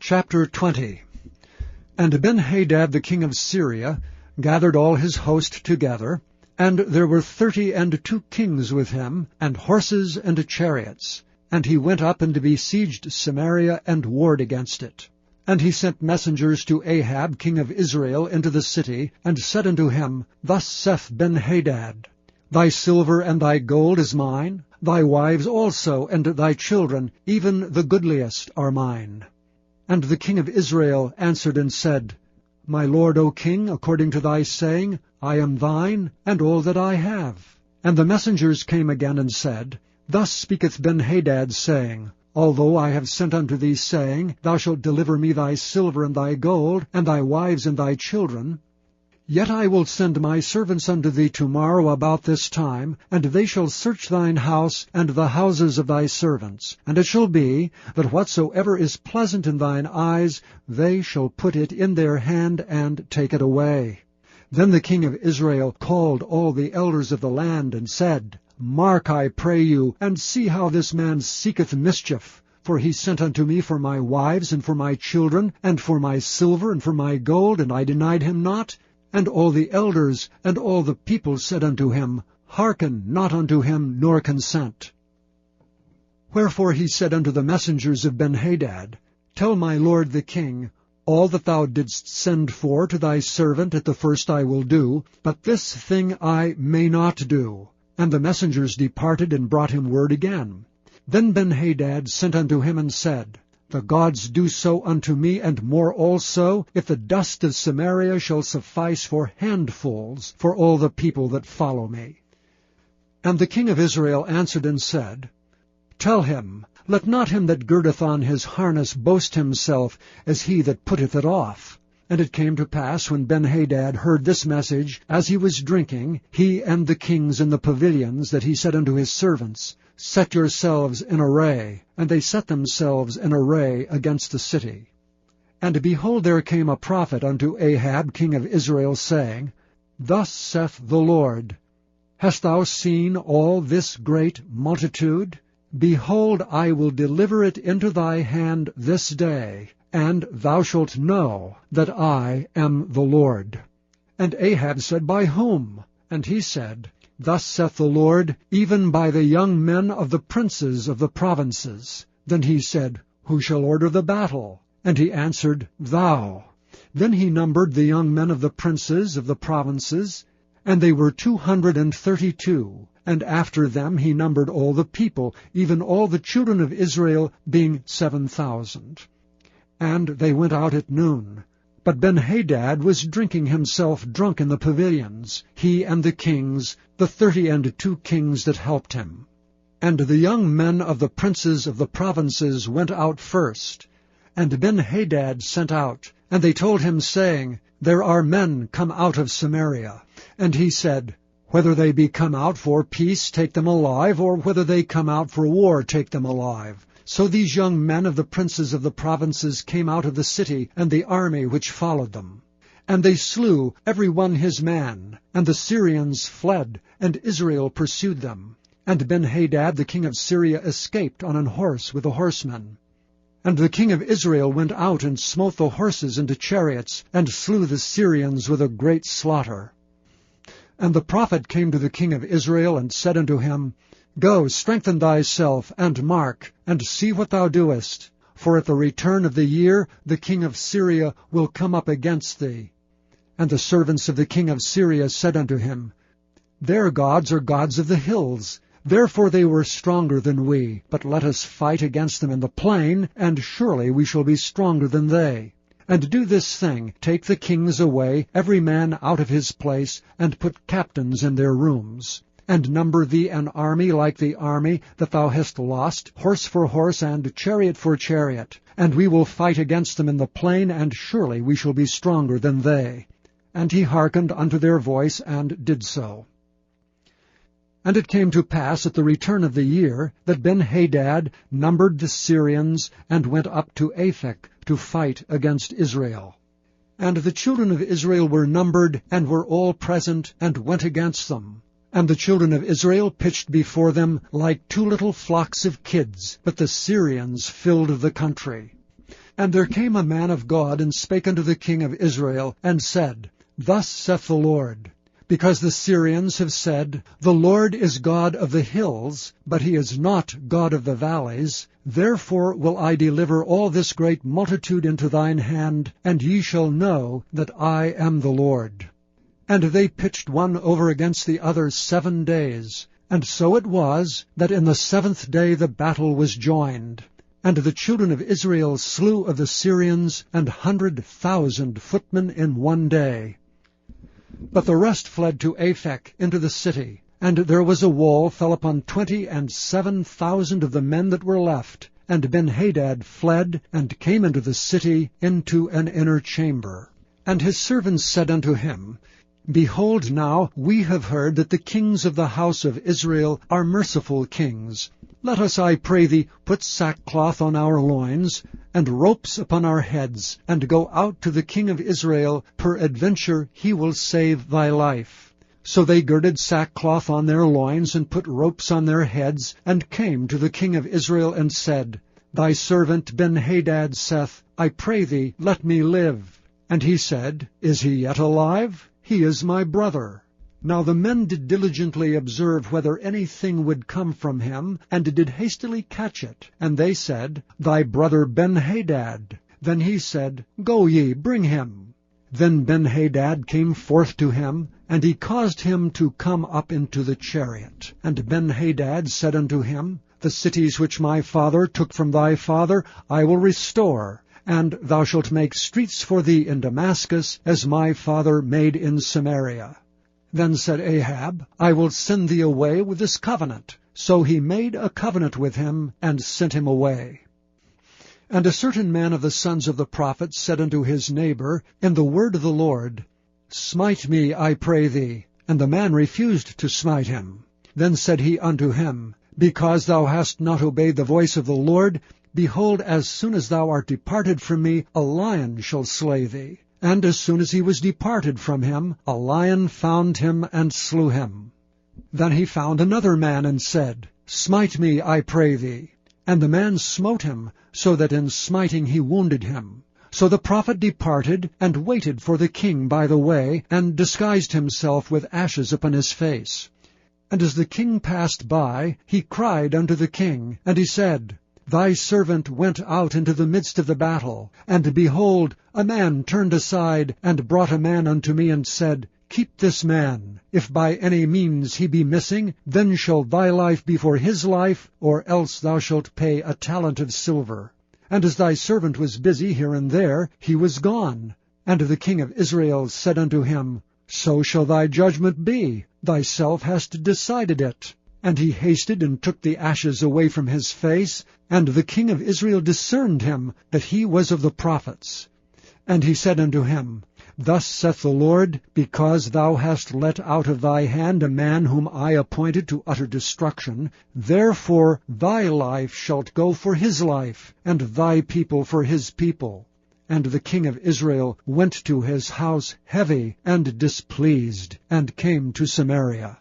Chapter 20. And Ben-Hadad the king of Syria gathered all his host together, and there were 32 kings with him, and horses and chariots. And he went up and besieged Samaria, and warred against it. And he sent messengers to Ahab king of Israel into the city, and said unto him, Thus saith Ben-Hadad, Thy silver and thy gold is mine, thy wives also and thy children, even the goodliest, are mine. And the king of Israel answered and said, My lord, O king, according to thy saying, I am thine, and all that I have. And the messengers came again and said, Thus speaketh Ben-Hadad, saying, Although I have sent unto thee, saying, Thou shalt deliver me thy silver and thy gold, and thy wives and thy children, yet I will send my servants unto thee tomorrow about this time, and they shall search thine house and the houses of thy servants. And it shall be, that whatsoever is pleasant in thine eyes, they shall put it in their hand and take it away. Then the king of Israel called all the elders of the land, and said, Mark, I pray you, and see how this man seeketh mischief. For he sent unto me for my wives, and for my children, and for my silver, and for my gold, and I denied him not. And all the elders and all the people said unto him, Hearken not unto him, nor consent. Wherefore he said unto the messengers of Ben-Hadad, Tell my lord the king, all that thou didst send for to thy servant at the first I will do, but this thing I may not do. And the messengers departed and brought him word again. Then Ben-Hadad sent unto him and said, The gods do so unto me, and more also, if the dust of Samaria shall suffice for handfuls for all the people that follow me. And the king of Israel answered and said, Tell him, let not him that girdeth on his harness boast himself as he that putteth it off. And it came to pass, when Ben-Hadad heard this message, as he was drinking, he and the kings in the pavilions, that he said unto his servants, Set yourselves in array. And they set themselves in array against the city. And behold, there came a prophet unto Ahab king of Israel, saying, Thus saith the Lord, Hast thou seen all this great multitude? Behold, I will deliver it into thy hand this day, and thou shalt know that I am the Lord. And Ahab said, By whom? And he said, Thus saith the Lord, even by the young men of the princes of the provinces. Then he said, Who shall order the battle? And he answered, Thou. Then he numbered the young men of the princes of the provinces, and they were 232. And after them he numbered all the people, even all the children of Israel, being 7,000. And they went out at noon. But Ben-Hadad was drinking himself drunk in the pavilions, he and the kings, the 32 kings that helped him. And the young men of the princes of the provinces went out first. And Ben-Hadad sent out, and they told him, saying, There are men come out of Samaria. And he said, Whether they be come out for peace, take them alive, or whether they come out for war, take them alive. So these young men of the princes of the provinces came out of the city, and the army which followed them. And they slew every one his man, and the Syrians fled, and Israel pursued them. And Ben-Hadad the king of Syria escaped on an horse with the horsemen. And the king of Israel went out and smote the horses into chariots, and slew the Syrians with a great slaughter. And the prophet came to the king of Israel, and said unto him, Go, strengthen thyself, and mark, and see what thou doest. For at the return of the year the king of Syria will come up against thee. And the servants of the king of Syria said unto him, Their gods are gods of the hills, therefore they were stronger than we. But let us fight against them in the plain, and surely we shall be stronger than they. And do this thing, take the kings away, every man out of his place, and put captains in their rooms. And number thee an army like the army that thou hast lost, horse for horse, and chariot for chariot. And we will fight against them in the plain, and surely we shall be stronger than they. And he hearkened unto their voice, and did so. And it came to pass at the return of the year, that Ben-Hadad numbered the Syrians, and went up to Aphek to fight against Israel. And the children of Israel were numbered, and were all present, and went against them. And the children of Israel pitched before them like two little flocks of kids, but the Syrians filled the country. And there came a man of God, and spake unto the king of Israel, and said, Thus saith the Lord, because the Syrians have said, The Lord is God of the hills, but he is not God of the valleys, therefore will I deliver all this great multitude into thine hand, and ye shall know that I am the Lord. And they pitched one over against the other 7 days. And so it was, that in the 7th day the battle was joined. And the children of Israel slew of the Syrians 100,000 footmen in 1 day. But the rest fled to Aphek into the city, and there was a wall fell upon 27,000 of the men that were left. And Benhadad fled, and came into the city, into an inner chamber. And his servants said unto him, Behold now, we have heard that the kings of the house of Israel are merciful kings. Let us, I pray thee, put sackcloth on our loins, and ropes upon our heads, and go out to the king of Israel, peradventure he will save thy life. So they girded sackcloth on their loins, and put ropes on their heads, and came to the king of Israel, and said, Thy servant Benhadad saith, I pray thee, let me live. And he said, Is he yet alive? He is my brother. Now the men did diligently observe whether anything would come from him, and did hastily catch it. And they said, Thy brother Benhadad. Then he said, Go ye, bring him. Then Benhadad came forth to him, and he caused him to come up into the chariot. And Benhadad said unto him, The cities which my father took from thy father I will restore, and thou shalt make streets for thee in Damascus, as my father made in Samaria. Then said Ahab, I will send thee away with this covenant. So he made a covenant with him, and sent him away. And a certain man of the sons of the prophets said unto his neighbor, in the word of the Lord, Smite me, I pray thee. And the man refused to smite him. Then said he unto him, Because thou hast not obeyed the voice of the Lord, behold, as soon as thou art departed from me, a lion shall slay thee. And as soon as he was departed from him, a lion found him and slew him. Then he found another man and said, Smite me, I pray thee. And the man smote him, so that in smiting he wounded him. So the prophet departed, and waited for the king by the way, and disguised himself with ashes upon his face. And as the king passed by, he cried unto the king, and he said, Thy servant went out into the midst of the battle, and behold, a man turned aside, and brought a man unto me, and said, Keep this man. If by any means he be missing, then shall thy life be for his life, or else thou shalt pay a talent of silver. And as thy servant was busy here and there, he was gone. And the king of Israel said unto him, So shall thy judgment be. Thyself hast decided it. And he hasted and took the ashes away from his face, and the king of Israel discerned him, that he was of the prophets. And he said unto him, Thus saith the Lord, because thou hast let out of thy hand a man whom I appointed to utter destruction, therefore thy life shalt go for his life, and thy people for his people. And the king of Israel went to his house heavy and displeased, and came to Samaria.